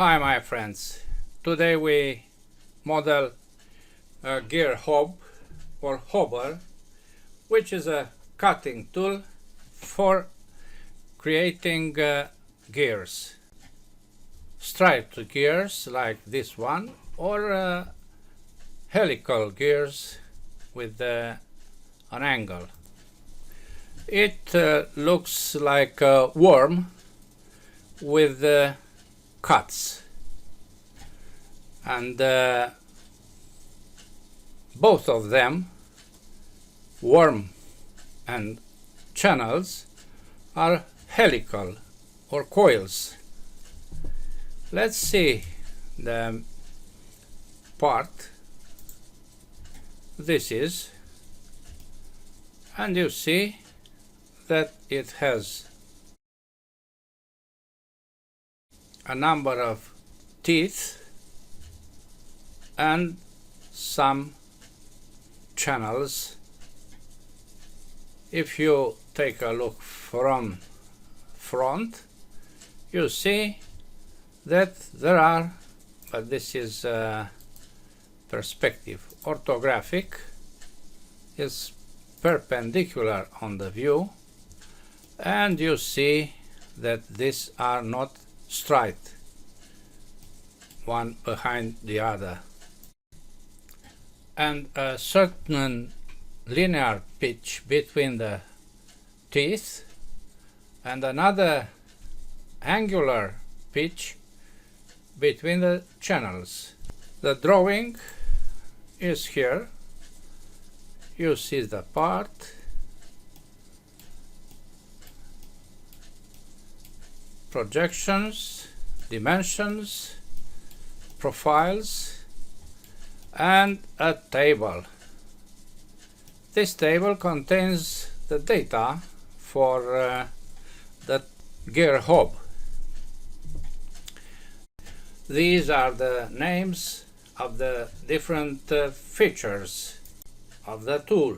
Hi my friends, today we model a gear hob or hobber, which is a cutting tool for creating gears, striped gears like this one, or helical gears with an angle. It looks like a worm with cuts, and both of them, worm and channels, are helical or coils. Let's see the part. This is, and you see that it has a number of teeth and some channels. If you take a look from front, you see that there are, but this is perspective. Orthographic is perpendicular on the view, and you see that these are not straight one behind the other, and a certain linear pitch between the teeth and another angular pitch between the channels. The drawing is here. You see the part, projections, dimensions, profiles, and a table. This table contains the data for the gear hob. These are the names of the different features of the tool.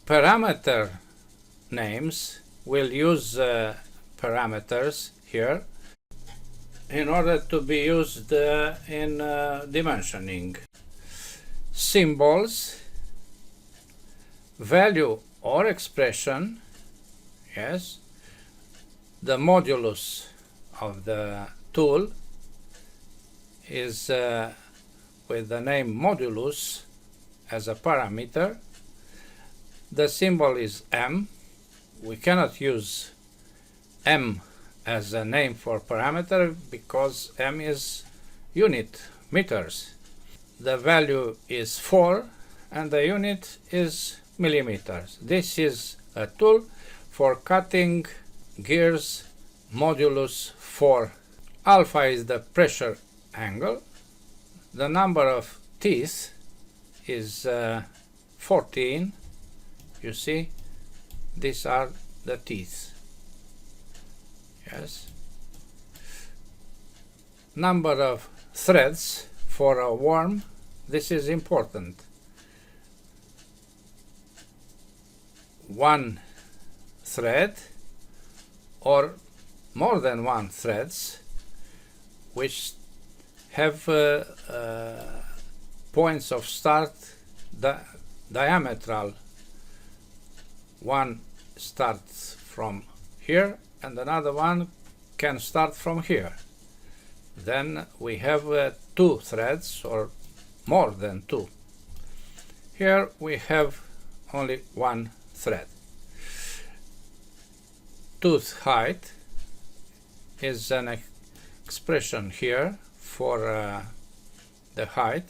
Parameter names will use parameters here in order to be used in dimensioning. Symbols, value or expression, yes. The modulus of the tool is with the name modulus as a parameter. The symbol is M. We cannot use M as a name for parameter because M is unit, meters. The value is 4 and the unit is millimeters. This is a tool for cutting gears modulus 4. Alpha is the pressure angle. The number of teeth is 14. You see, these are the teeth. Yes. Number of threads for a worm. This is important. 1 thread or more than 1 threads, which have points of start diametral. One starts from here and another one can start from here. Then we have 2 threads or more than 2. Here we have only 1 thread. Tooth height is an expression here for the height.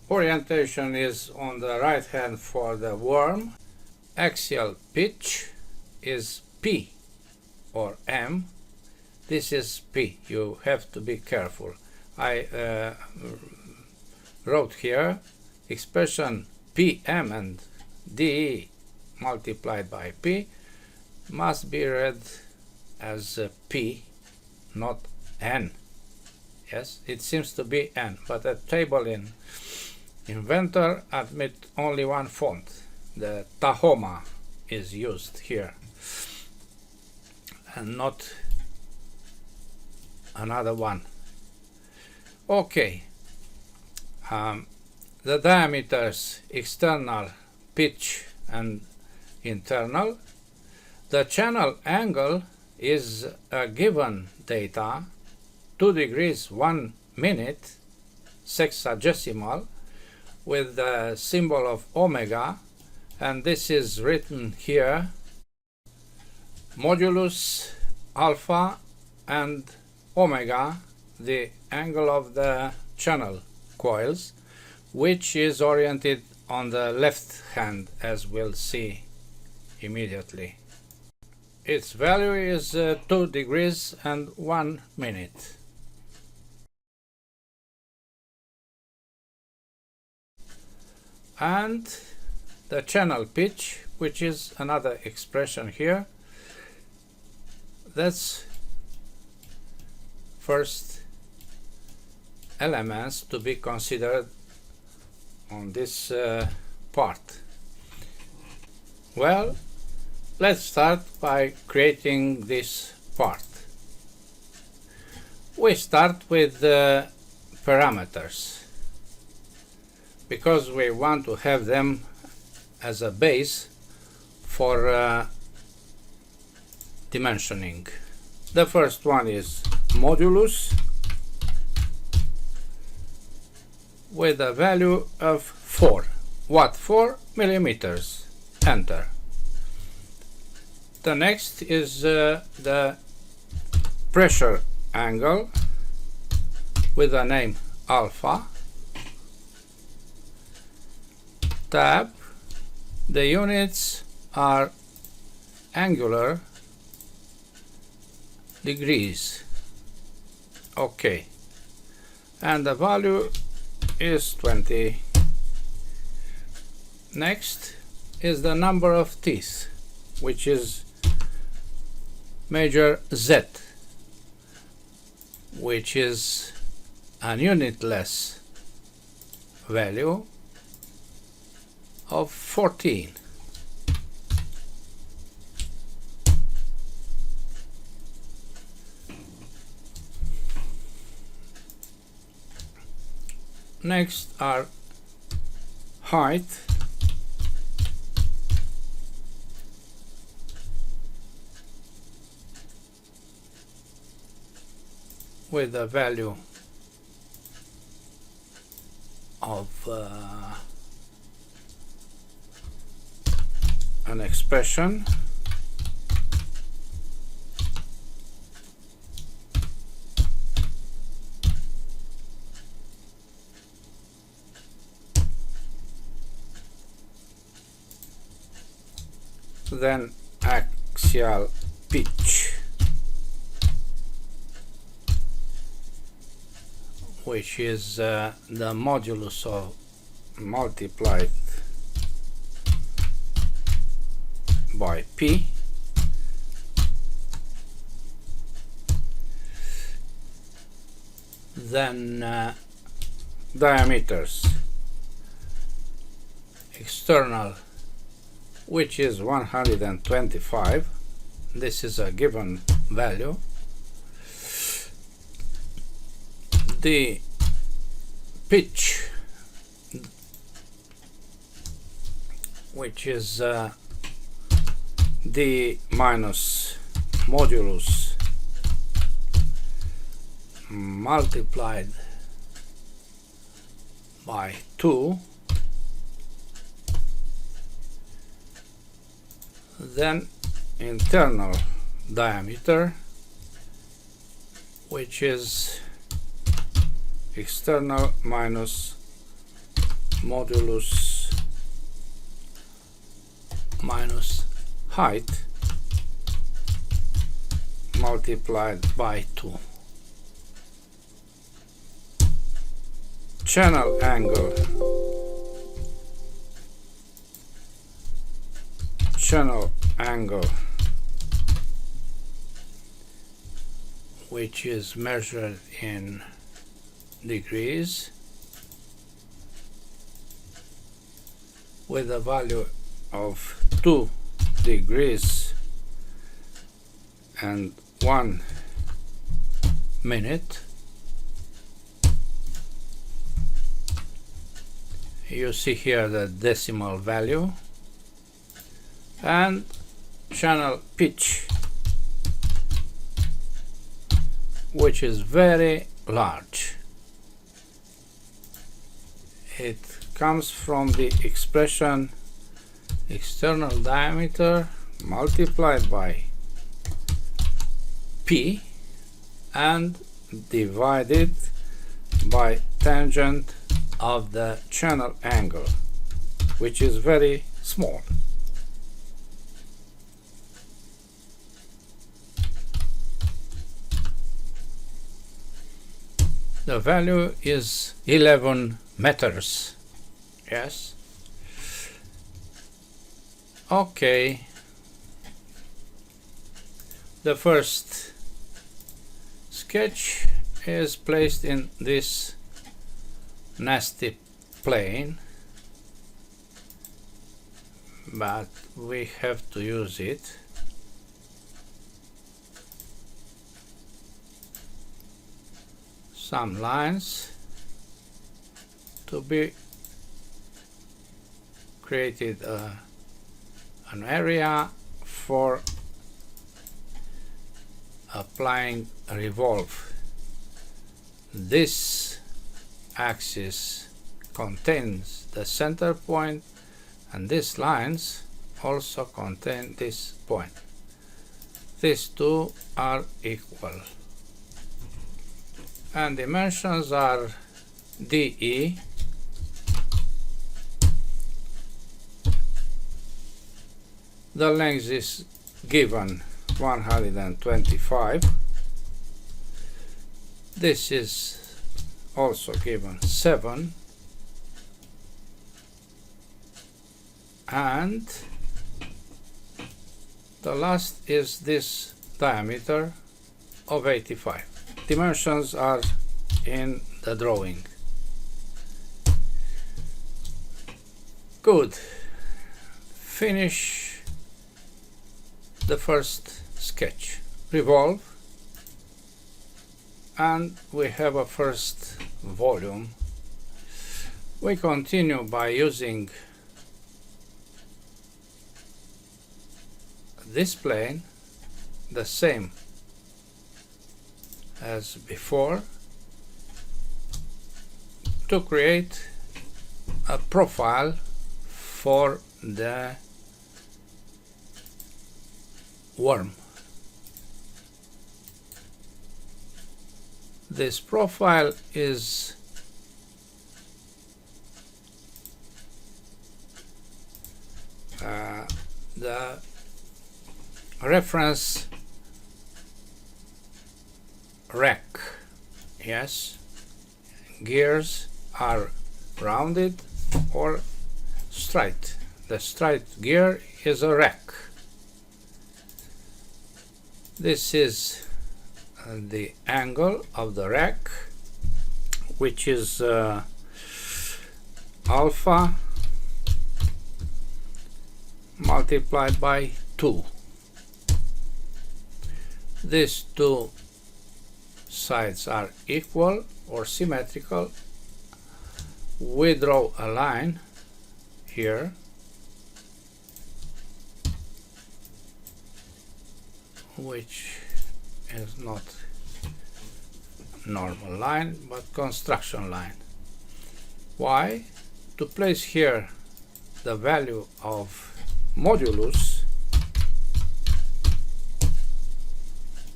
Orientation is on the right hand for the worm. Axial pitch is P or M. This is P. You have to be careful. I wrote here expression PM and DE multiplied by P must be read as P, not N. Yes, it seems to be N, but a table in Inventor admit only one font. The Tahoma is used here and not another one. Okay. The diameters, external, pitch, and internal. The channel angle is a given data, 2 degrees 1 minute, sexagesimal, with the symbol of omega, and this is written here, modulus alpha and omega, the angle of the channel coils, which is oriented on the left hand, as we'll see immediately. Its value is 2 degrees and 1 minute. And the channel pitch, which is another expression here. That's first elements to be considered on this part. Well, let's start by creating this part. We start with the parameters, because we want to have them as a base for dimensioning. The first one is modulus with a value of 4. What? 4 millimeters. Enter. The next is the pressure angle with the name alpha. Tab. The units are angular degrees. Okay. And the value is 20. Next is the number of teeth, which is major Z, which is an unitless value of 14. Next are height, with a value of an expression then axial pitch, which is the modulus of multiplied by P, then diameters, external, which is 125. This is a given value. The pitch, which is d minus modulus multiplied by 2, then internal diameter, which is external minus modulus minus height multiplied by 2. Channel angle, which is measured in degrees with a value of 2 degrees and 1 minute. You see here the decimal value, and channel pitch, which is very large. It comes from the expression external diameter multiplied by P and divided by tangent of the channel angle, which is very small. The value is 11 meters. Yes. Okay. The first sketch is placed in this nasty plane, but we have to use it. Some lines to be created an area for applying a revolve. This axis contains the center point, and these lines also contain this point. These two are equal, and dimensions are DE the length is given 125. This is also given 7, and the last is this diameter of 85. Dimensions are in the drawing. Good. Finish the first sketch. Revolve, and we have a first volume. We continue by using this plane, the same as before, to create a profile for the worm. This profile is the reference rack. Yes, gears are rounded or straight. The straight gear is a rack. This is the angle of the rack, which is alpha multiplied by 2. These two sides are equal or symmetrical. We draw a line here which is not normal line but construction line. Why? To place here the value of modulus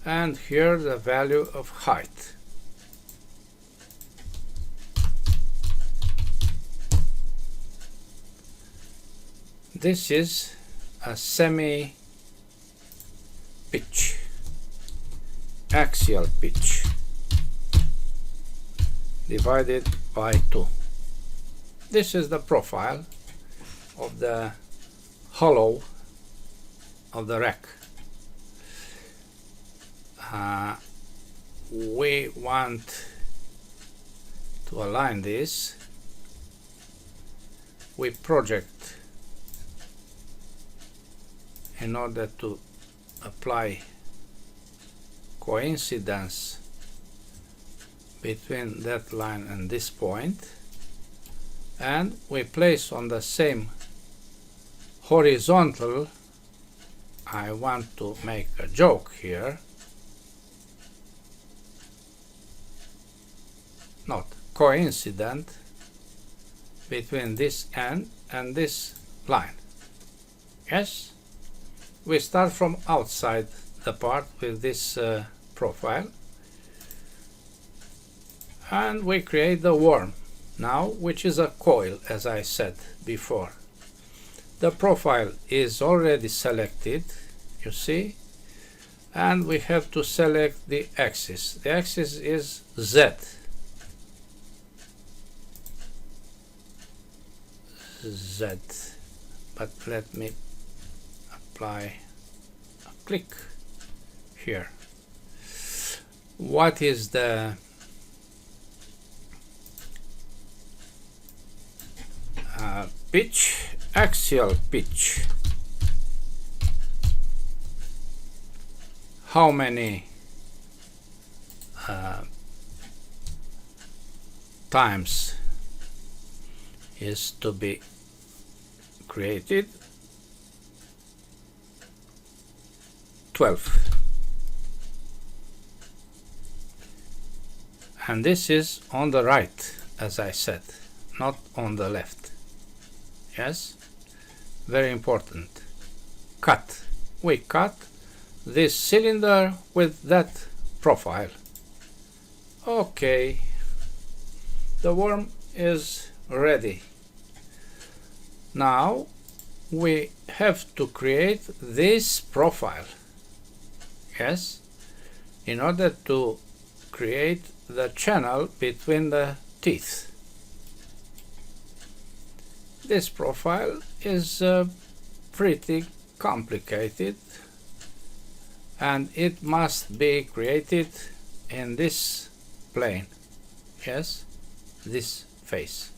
and here the value of height. This is a semi pitch, axial pitch, divided by 2. This is the profile of the hollow of the rack. We want to align this. We project in order to apply coincidence between that line and this point, and we place on the same horizontal. I want to make a joke here, not coincident, between this end and this line. Yes, we start from outside the part with this profile, and we create the worm now, which is a coil, as I said before. The profile is already selected, you see, and we have to select the axis. The axis is Z. Z, but let me apply a click here. What is the pitch? Axial pitch. How many times is to be created? 12. And this is on the right, as I said, not on the left. Yes, very important. Cut. We cut this cylinder with that profile. Okay, the worm is ready. Now we have to create this profile. Yes, in order to create the channel between the teeth. This profile is pretty complicated, and it must be created in this plane. Yes, this face,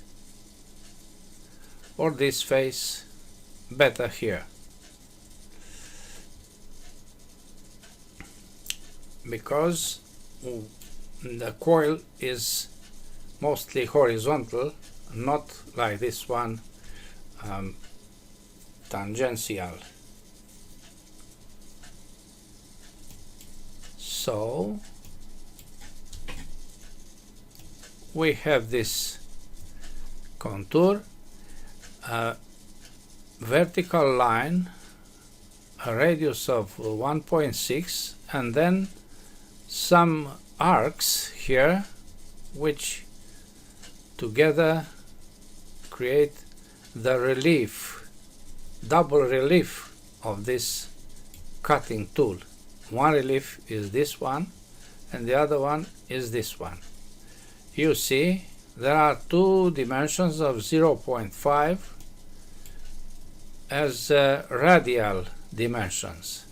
or this face, better here, because the coil is mostly horizontal, not like this one, tangential. So we have this contour, a vertical line, a radius of 1.6, and then some arcs here which together create the relief, double relief of this cutting tool. One relief is this one, and the other one is this one. You see, there are two dimensions of 0.5 as radial dimensions,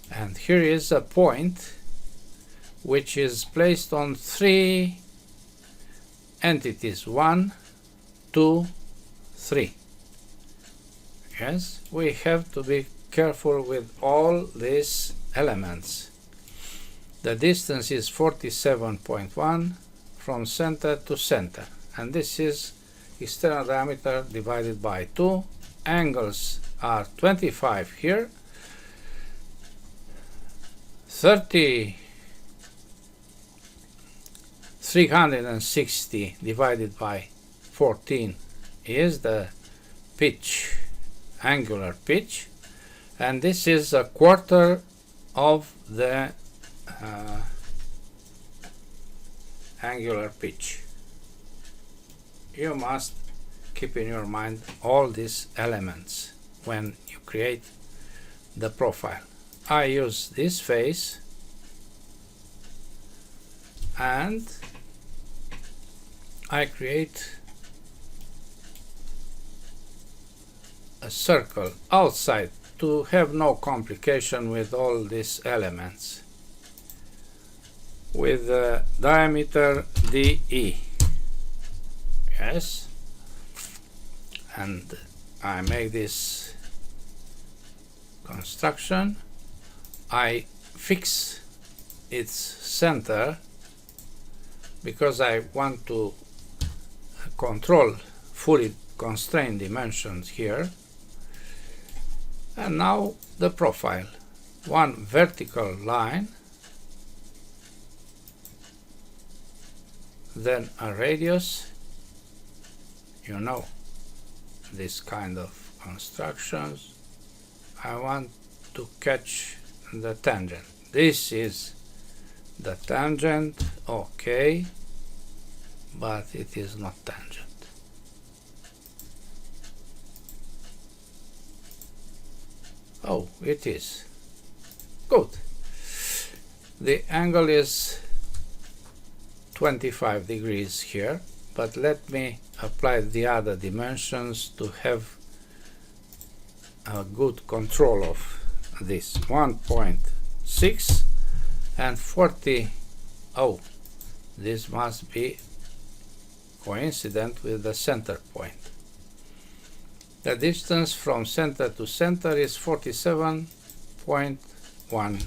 and here is a point which is placed on three entities, 1, 2, 3. Yes, we have to be careful with all these elements. The distance is 47.1 from center to center, and this is external diameter divided by 2. Angles are 25 here, 360 divided by 14 is the pitch, angular pitch, and this is a quarter of the angular pitch. You must keep in your mind all these elements when you create the profile. I use this face, and I create a circle outside to have no complication with all these elements, with the diameter DE. Yes, and I make this construction. I fix its center because I want to control fully constrained dimensions here. And now the profile. One vertical line, then a radius. You know this kind of constructions. I want to catch the tangent. This is the tangent, okay, but it is not tangent. Oh, it is. Good. The angle is 25 degrees here, but let me apply the other dimensions to have a good control of this. 1.6 and 40. Oh, this must be coincident with the center point. The distance from center to center is 47.1.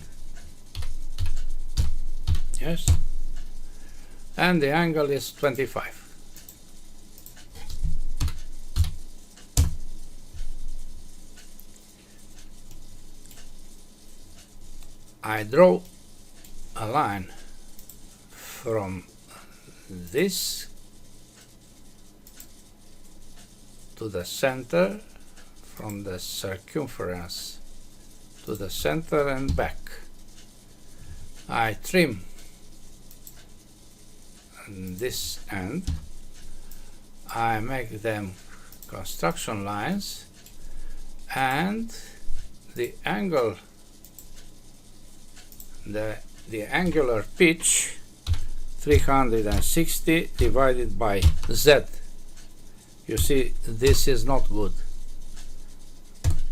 Yes, and the angle is 25. I draw a line from this to the center, from the circumference to the center and back. I trim this end. I make them construction lines, and the angle, the angular pitch 360 divided by Z. You see, this is not good.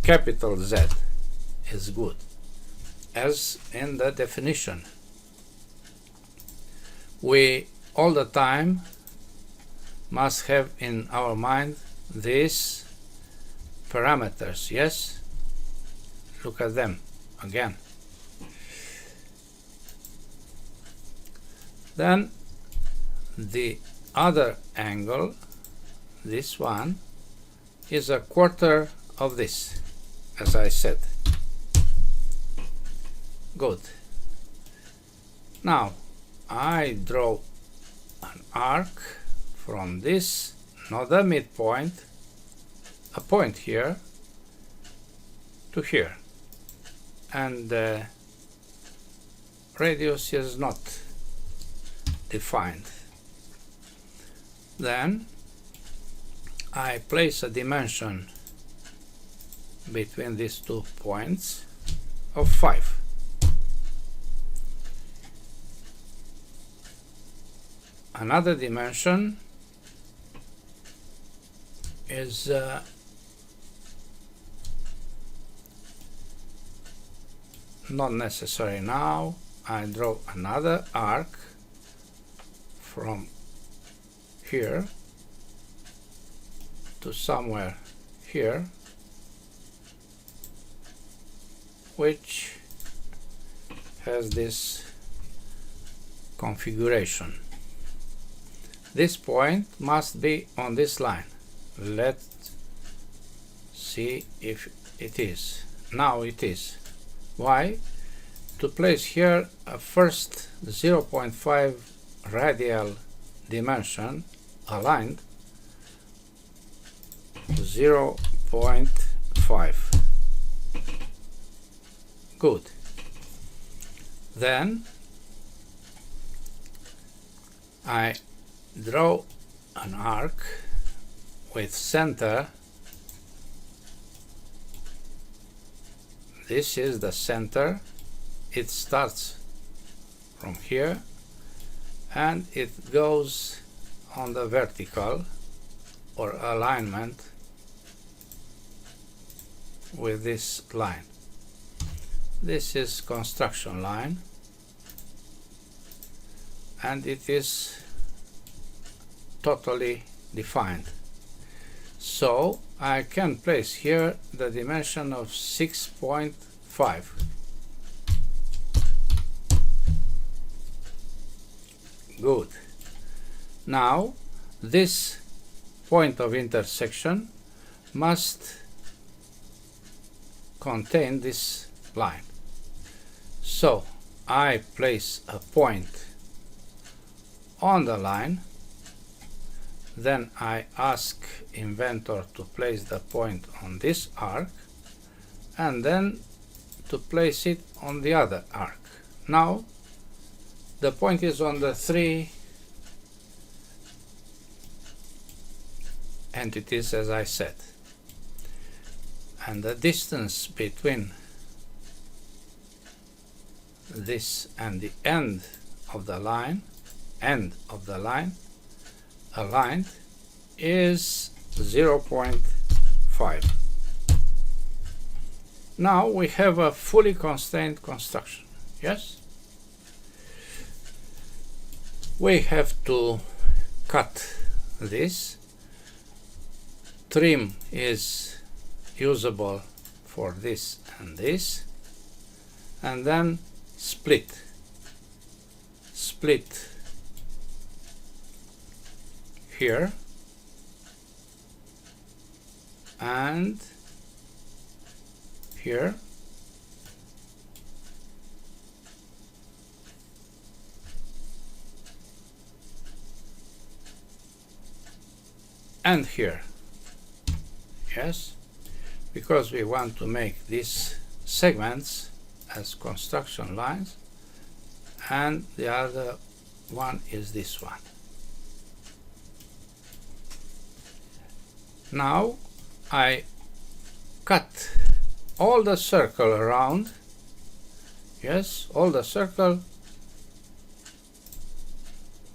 Capital Z is good, as in the definition. We all the time must have in our mind these parameters. Yes, look at them again. Then the other angle, this one, is a quarter of this, as I said. Good. Now I draw an arc from this, not the midpoint, a point here to here, and the radius is not defined. Then I place a dimension between these 2 points of 5. Another dimension is not necessary now. I draw another arc from here to somewhere here, which has this configuration. This point must be on this line. Let's see if it is. Now it is. Why? To place here a first 0.5 radial dimension aligned 0.5. Good. Then I draw an arc with center. This is the center. It starts from here and it goes on the vertical or alignment with this line. This is construction line, and it is totally defined. So I can place here the dimension of 6.5. Good. Now this point of intersection must contain this line. So I place a point on the line, then I ask Inventor to place the point on this arc and then to place it on the other arc. Now the point is on the three entities as I said, and the distance between this and the end of the line aligned is 0.5. Now we have a fully constrained construction. Yes, we have to cut this. Trim is usable for this and this, and then split here and here, and here. Yes, because we want to make these segments as construction lines, and the other one is this one. Now I cut all the circle around. Yes, all the circle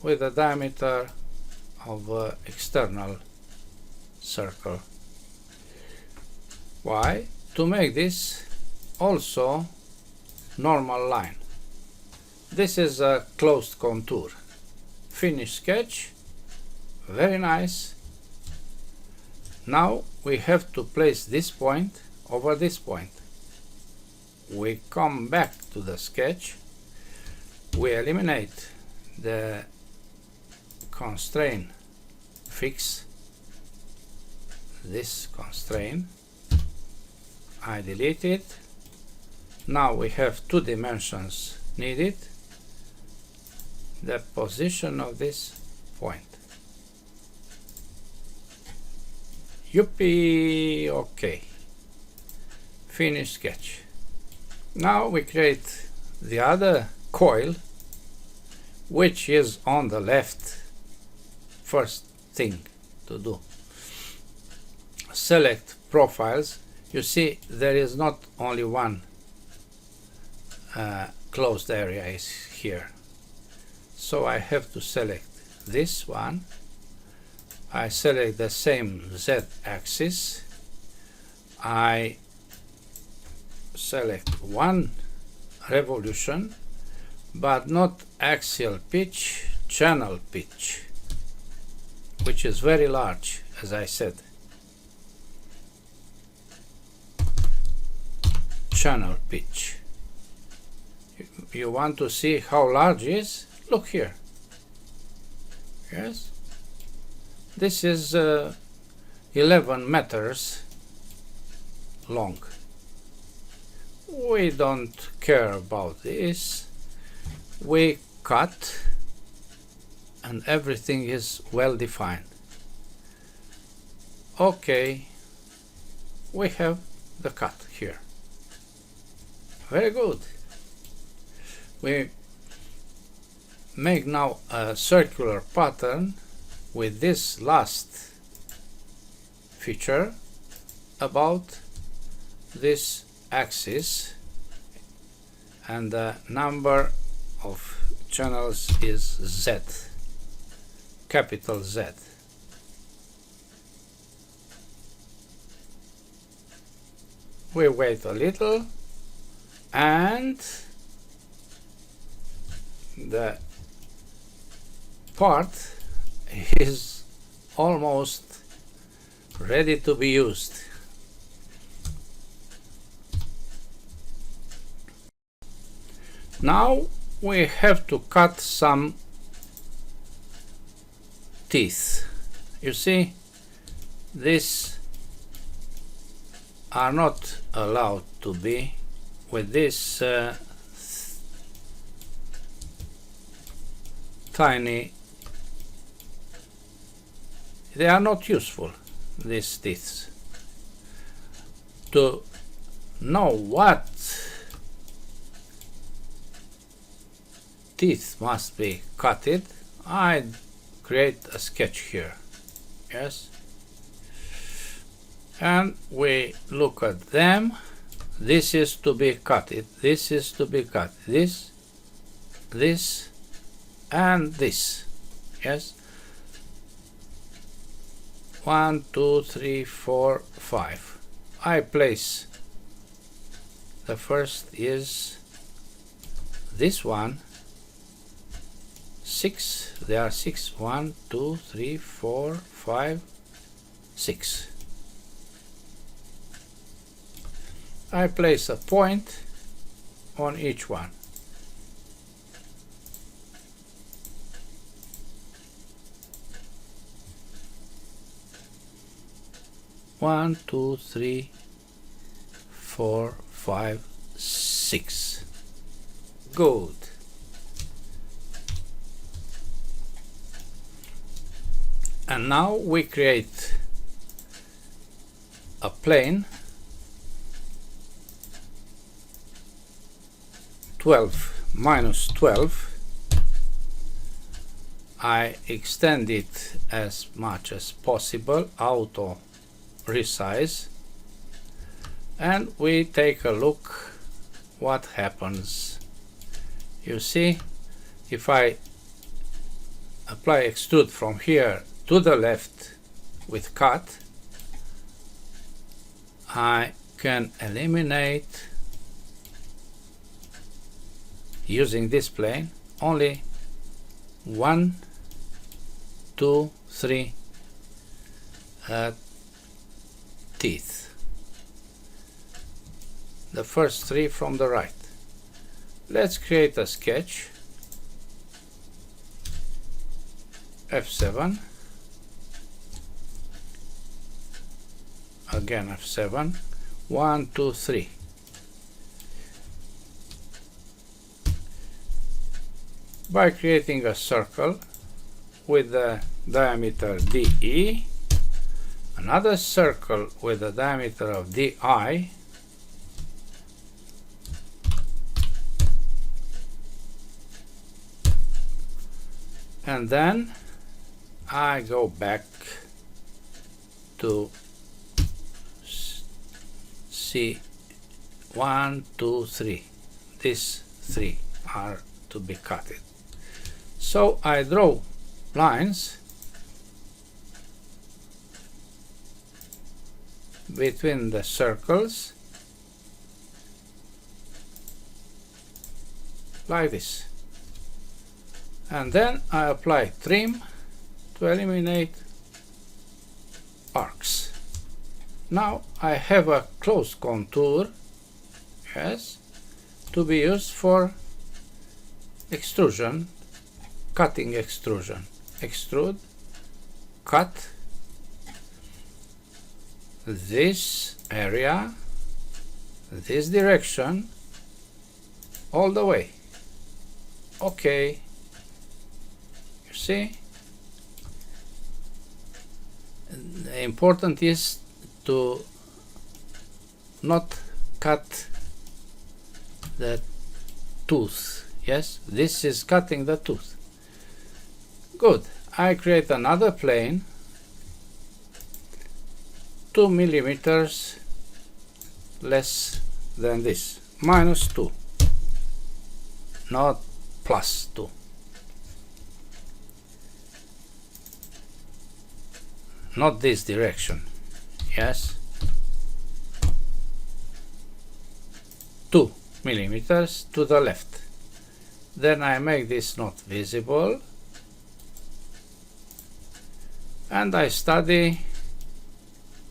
with a diameter of external circle. Why? To make this also normal line. This is a closed contour. Finish sketch. Very nice. Now we have to place this point over this point. We come back to the sketch. We eliminate the constraint, fix this constraint. I delete it. Now we have two dimensions needed. The position of this point. Yuppie, okay. Finish sketch. Now we create the other coil, which is on the left. First thing to do. Select profiles. You see there is not only one closed area is here. So I have to select this one. I select the same Z-axis. I select one revolution, but not axial pitch, channel pitch, which is very large, as I said. Channel pitch. You want to see how large it is? Look here. Yes, this is 11 meters long. We don't care about this. We cut and everything is well defined. Okay, we have the cut here. Very good. We make now a circular pattern with this last feature about this axis, and the number of channels is Z, capital Z. We wait a little and the part is almost ready to be used. Now we have to cut some teeth. You see, these are not allowed to be with this tiny. They are not useful, these teeth. To know what teeth must be cutted, I create a sketch here. Yes, and we look at them. This is to be cut. This is to be cut. This, and this. Yes. 1, 2, 3, 4, 5. I place the first is this one. 6. There are 6. 1, 2, 3, 4, 5, 6. I place a point on each one. One, 2, 3, 4, 5, 6. Good. And now we create a plane 12 minus 12. I extend it as much as possible, auto resize, and we take a look what happens. You see, if I apply extrude from here to the left with cut, I can eliminate, using this plane, only 1, 2, 3 teeth. The first 3 from the right. Let's create a sketch. F7. Again F7. 1, 2, 3. By creating a circle with the diameter DE, another circle with the diameter of DI, and then I go back to see 1, 2, 3. These 3 are to be cutted. So I draw lines between the circles like this, and then I apply trim to eliminate arcs. Now I have a close contour, yes, to be used for extrusion, cutting extrusion. Extrude, cut this area, this direction, all the way. Okay, you see, the important is to not cut the tooth. Yes, this is cutting the tooth. Good. I create another plane 2 millimeters less than this, minus 2, not plus 2. Not this direction. Yes, 2 millimeters to the left. Then I make this not visible, and I study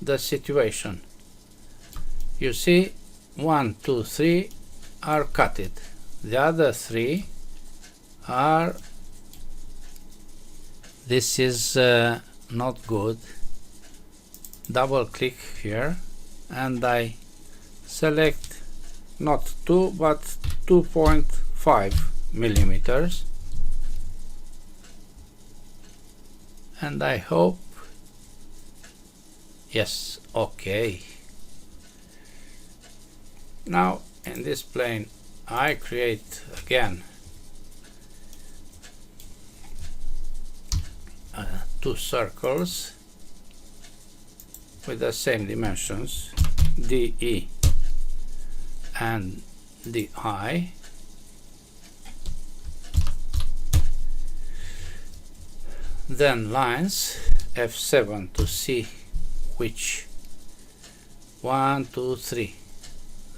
the situation. You see, 1, 2, 3 are cutted. The other 3 are this is not good. Double click here and I select not 2 but 2.5 millimeters, and I hope yes, okay. Now in this plane I create again two circles with the same dimensions, DE and DI. Then lines F7 to see which 1, 2, 3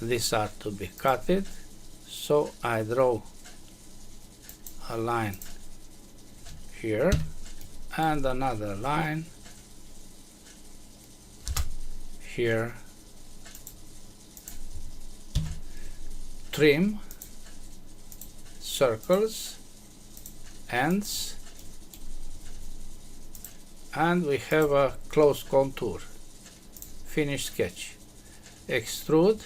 these are to be cutted. So I draw a line here and another line here. Trim circles, ends, and we have a close contour. Finish sketch. Extrude.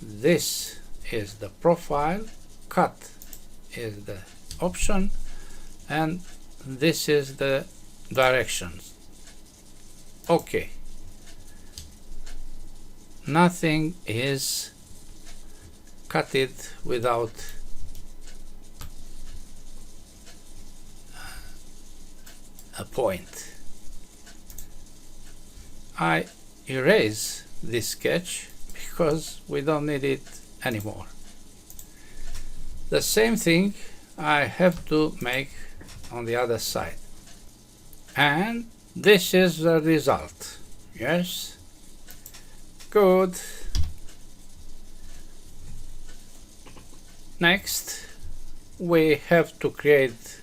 This is the profile, cut is the option, and this is the directions. Okay. Nothing is cutted without a point. I erase this sketch because we don't need it anymore. The same thing I have to make on the other side. And this is the result. Yes? Good. Next, we have to create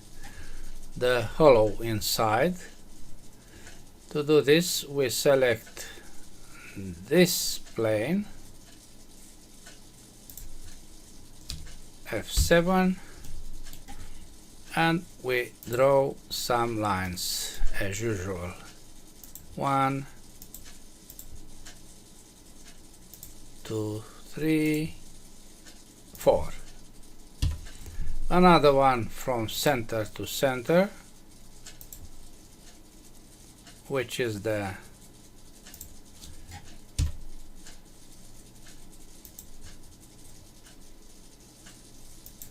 the hollow inside. To do this, we select this plane, F7, and we draw some lines as usual. 1, 2, 3, 4. Another one from center to center, which is the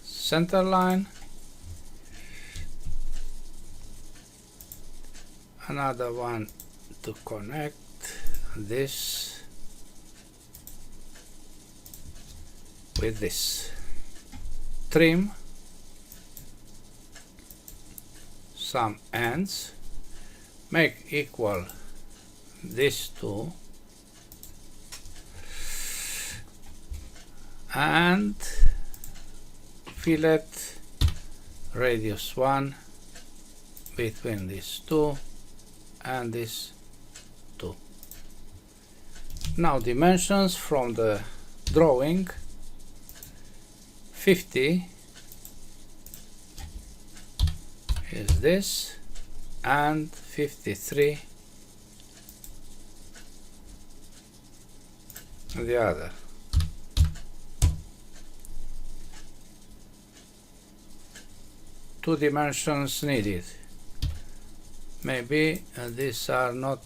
center line. Another one to connect this with this. Trim some ends, make equal these two, and fillet radius 1 between these two and these two. Now dimensions from the drawing: 50 is this, and 53 the other. Two dimensions needed. Maybe these are not.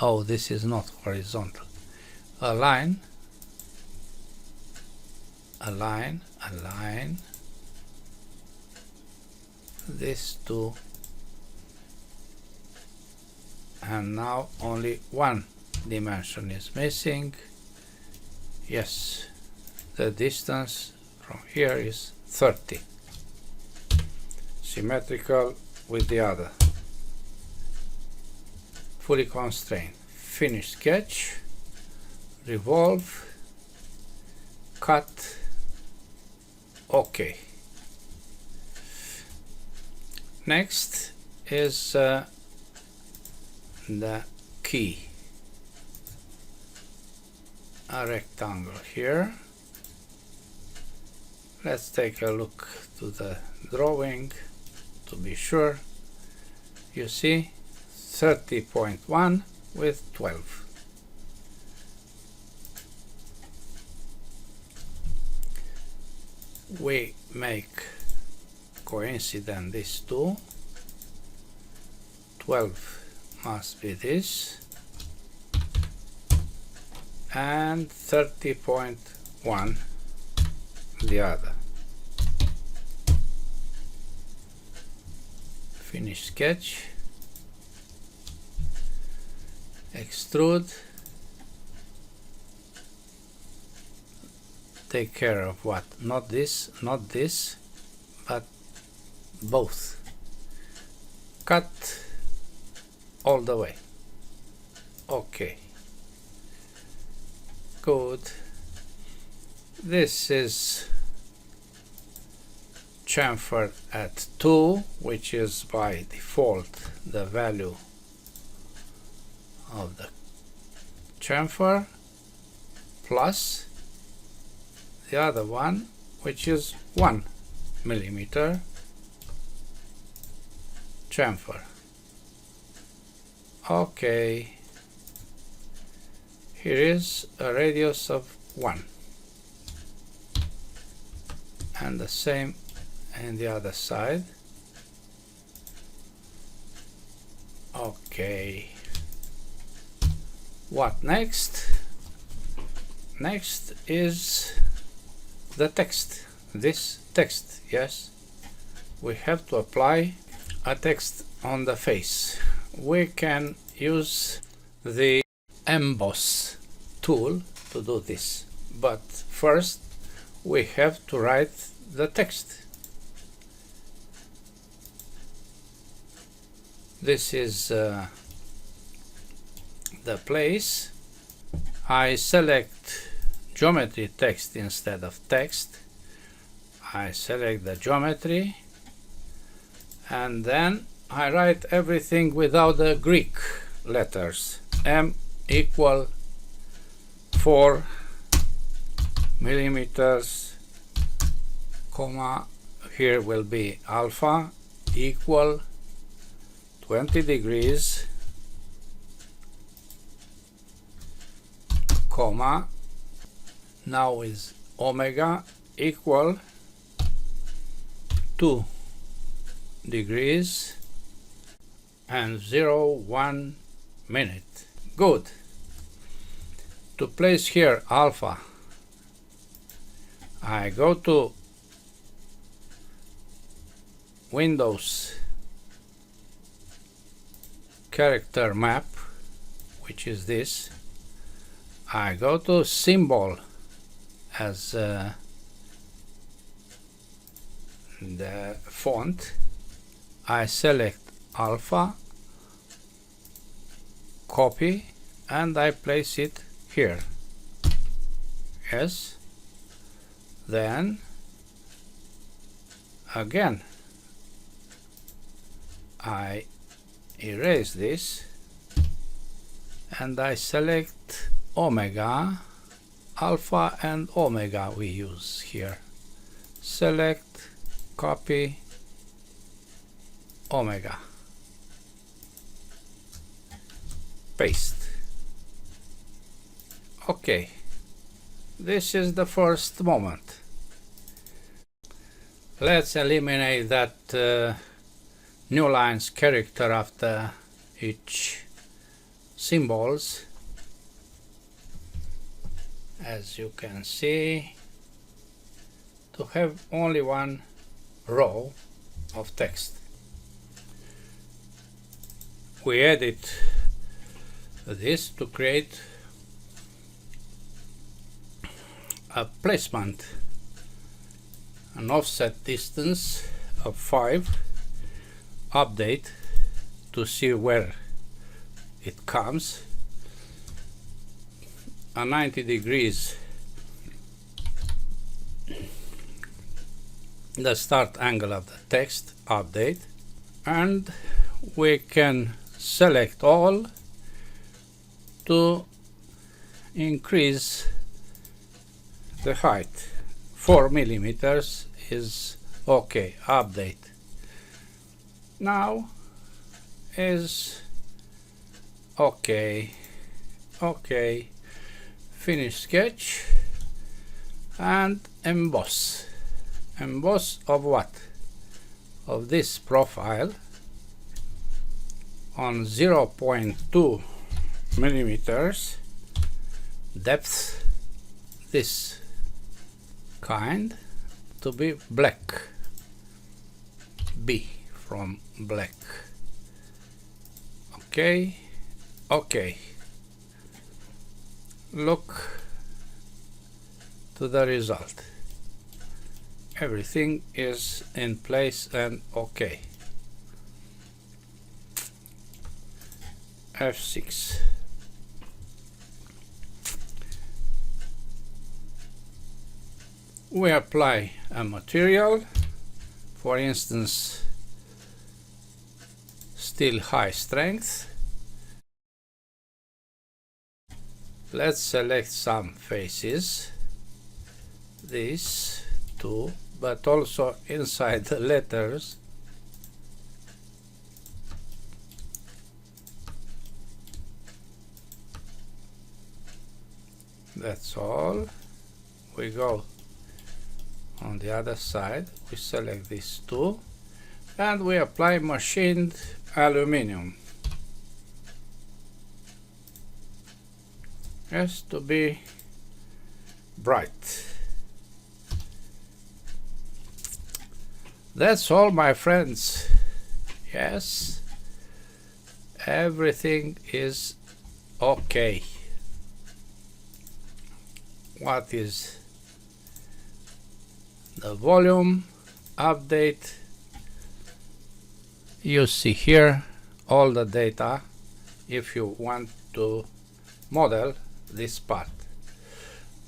Oh, this is not horizontal. A line, a line, a line. These two, and now only one dimension is missing. Yes, the distance from here is 30. Symmetrical with the other. Fully constrained. Finish sketch. Revolve. Cut. OK. Next is the key. A rectangle here. Let's take a look to the drawing to be sure. You see 30.1 with 12. We make coincident these two. 12 must be this, and 30.1 the other. Finish sketch, extrude, take care of what? Not this, but both. Cut all the way. Okay. Good. This is chamfered at 2, which is by default the value of the chamfer, plus the other one, which is 1 millimeter chamfer. Okay, here is a radius of 1, and the same in the other side. Okay, what next? Next is the text. This text, yes, we have to apply a text on the face. We can use the emboss tool to do this, but first we have to write the text. This is the place. I select geometry text instead of text. I select the geometry, and then I write everything without the Greek letters. M equal 4 millimeters, comma, here will be alpha equal 20 degrees, comma, now is omega equal 2 degrees and 0.1 minute. Good. To place here alpha, I go to Windows, character map, which is this. I go to symbol as the font. I select alpha, copy, and I place it here. Yes. Then again I erase this and I select omega, alpha and omega we use here. Select, copy, omega, paste. Okay, this is the first moment. Let's eliminate that new lines character after each symbols. As you can see, to have only one row of text. We edit this to create a placement, an offset distance of 5, update to see where it comes, a 90 degrees the start angle of the text, update, and we can select all to increase the height. 4 millimeters is okay, update. now is okay. Okay, finish sketch and emboss. Emboss of what? Of this profile on 0.2 millimeters depth, this kind to be black, B from black. Okay, okay. Look to the result. Everything is in place and okay. F6. We apply a material, for instance, steel high strength. Let's select some faces, these two, but also inside the letters. That's all. We go on the other side, we select these two, and we apply machined aluminium. Has to be bright. That's all, my friends. Yes, everything is okay. What is the volume update? You see here all the data if you want to model this part.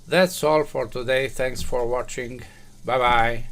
That's all for today. Thanks for watching. Bye bye.